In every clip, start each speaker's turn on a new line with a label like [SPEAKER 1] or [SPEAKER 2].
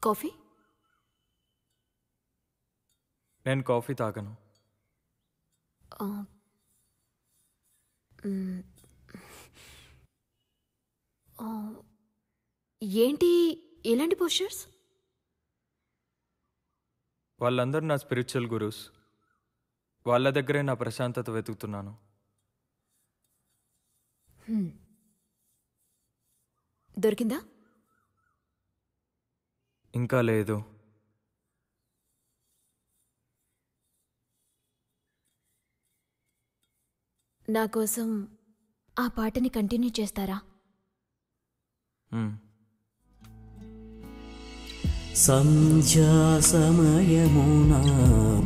[SPEAKER 1] Coffee?
[SPEAKER 2] నేను coffee తాగను.
[SPEAKER 1] ఏంటి ఇలాంటి పోస్చర్స్?
[SPEAKER 2] వాళ్ళందరూ నా స్పిరిచువల్ గురూస్. వాళ్ళ దగ్గరే నా ప్రశాంతత వెతుకుతున్నాను.
[SPEAKER 1] దొరికిందా?
[SPEAKER 2] ఇంకా లేదు.
[SPEAKER 1] నా కోసం ఆ పాటని కంటిన్యూ చేస్తారా?
[SPEAKER 3] సంధ్యా సమయమున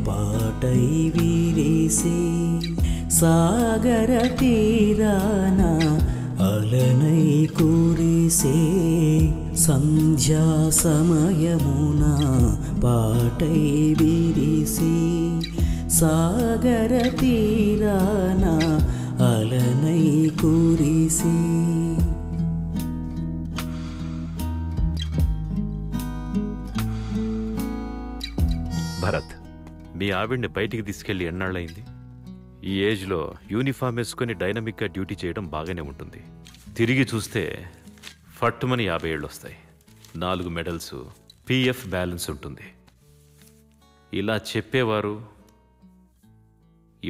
[SPEAKER 3] పాటై వీరేసే సాగర తీరాన అలనై కురిసే. సంధ్యా సమయమున పాటై వీరేసే సాగర తీరాన అలనై కురిసే.
[SPEAKER 4] భరత్, మీ ఆవిడ్ని బయటికి తీసుకెళ్లి ఎన్నాళ్ళయింది? ఈ ఏజ్లో యూనిఫామ్ వేసుకుని డైనమిక్గా డ్యూటీ చేయడం బాగానే ఉంటుంది. తిరిగి చూస్తే ఫట్టుమని 50 ఏళ్ళు వస్తాయి. 4 మెడల్స్, పిఎఫ్ బ్యాలెన్స్ ఉంటుంది. ఇలా చెప్పేవారు,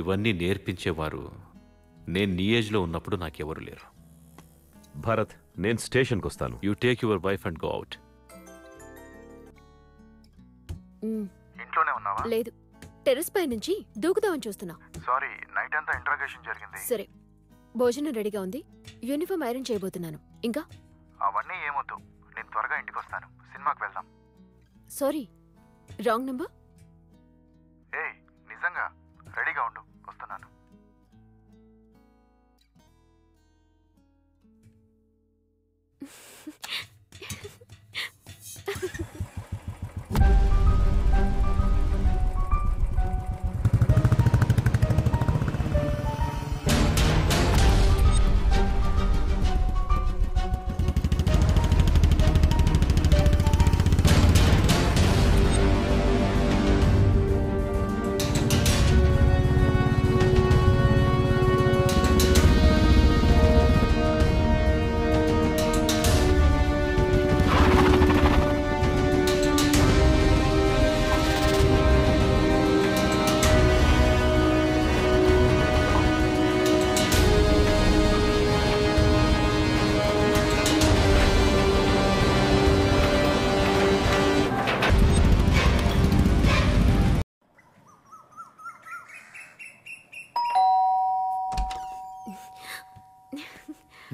[SPEAKER 4] ఇవన్నీ నేర్పించేవారు నేను నీ ఏజ్లో ఉన్నప్పుడు నాకెవరు లేరు. భరత్, నేను స్టేషన్కి వస్తాను. You take your wife and go out.
[SPEAKER 5] ఇంట్లోనే ఉన్నావా?
[SPEAKER 1] లేదు, టెర్రస్ పై నుంచి దూకుదామని చూస్తున్నా.
[SPEAKER 5] సారీ, నైట్ అంతా ఇంట్రాగేషన్ జరిగింది.
[SPEAKER 1] సరే, భోజనం రెడీగా ఉంది. యూనిఫామ్ ఐరన్ చేయబోతున్నాను. ఇంకా
[SPEAKER 5] అవన్నీ ఏమొద్దు, నేను త్వరగా ఇంటికి వస్తాను. సినిమాకి వెళ్దాం.
[SPEAKER 1] Sorry, wrong number.
[SPEAKER 5] ఏయ్, నిజంగా రెడీగా ఉండు, వస్తున్నాను.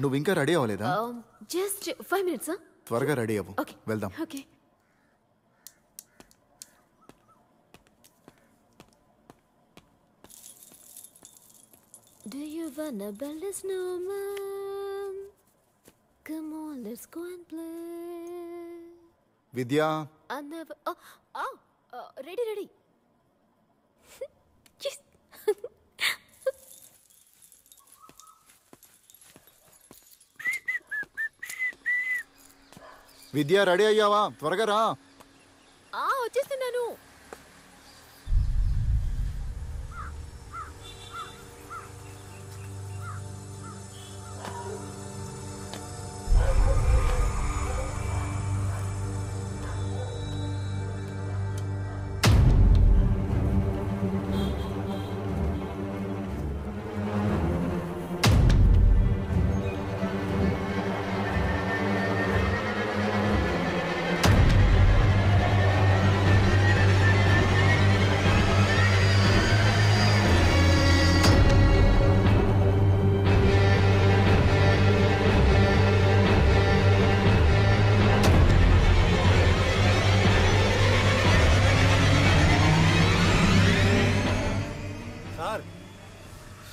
[SPEAKER 6] నువ్వు ఇంకా రెడీ అవ్వలేదా?
[SPEAKER 1] Just 5 minutes.
[SPEAKER 6] త్వరగా రెడీ అవ్వు, వెళ్దాం.
[SPEAKER 1] Okay. Do you wanna build a snowman? Come on, let's go and play.
[SPEAKER 6] విద్యా,
[SPEAKER 1] I never. Ready. Yes.
[SPEAKER 6] విద్యా రెడీ అయ్యావా? త్వరగా రా.
[SPEAKER 1] వచ్చేస్తున్నాను.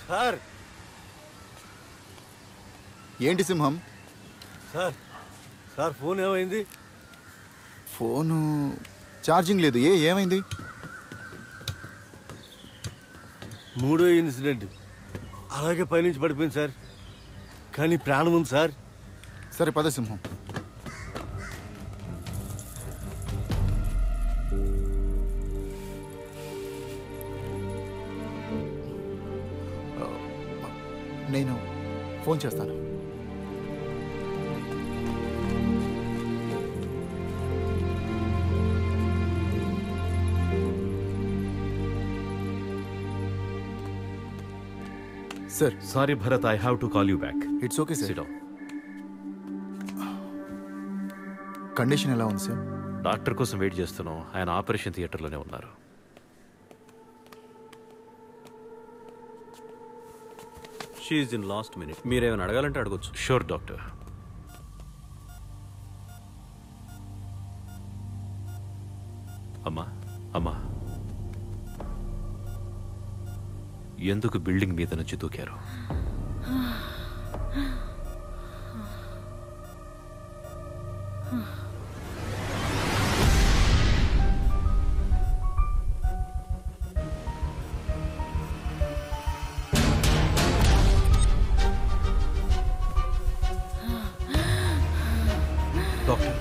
[SPEAKER 7] సార్,
[SPEAKER 6] ఏంటి సింహం?
[SPEAKER 7] సార్ ఫోన్ ఏమైంది?
[SPEAKER 6] ఫోను ఛార్జింగ్ లేదు. ఏమైంది?
[SPEAKER 7] 3వ ఇన్సిడెంట్ అలాగే పైనుంచి పడిపోయింది సార్, కానీ ప్రాణం ఉంది సార్.
[SPEAKER 6] సరే పద సింహం. నేను ఫోన్ చేస్తాను. Sir,
[SPEAKER 4] sorry Bharat, I have to call you back.
[SPEAKER 6] It's okay sir.
[SPEAKER 4] SIT down.
[SPEAKER 6] Condition ఎలా ఉంది సార్?
[SPEAKER 4] డాక్టర్ కోసం వెయిట్ చేస్తున్నాం. ఆయన ఆపరేషన్ థియేటర్లోనే ఉన్నారు.
[SPEAKER 8] She in last minute. మీరేమైనా అడగాలంటే అడగొచ్చు.
[SPEAKER 4] Sure doctor. అమ్మా అమ్మా, ఎందుకు బిల్డింగ్ మీద నుంచి దూకారు? Doctor,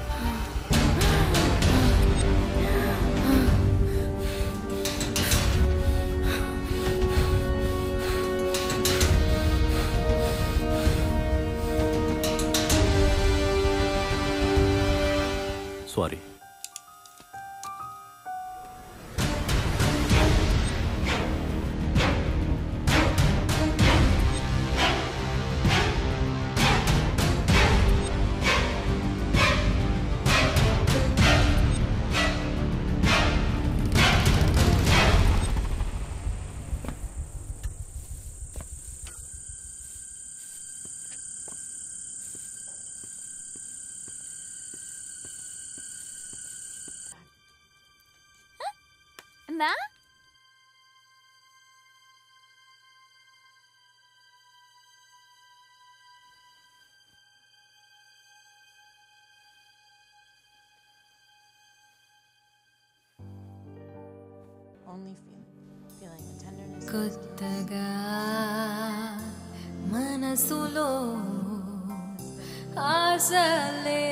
[SPEAKER 8] sorry.
[SPEAKER 1] నా కొత్తగా మనసులో ఆశలే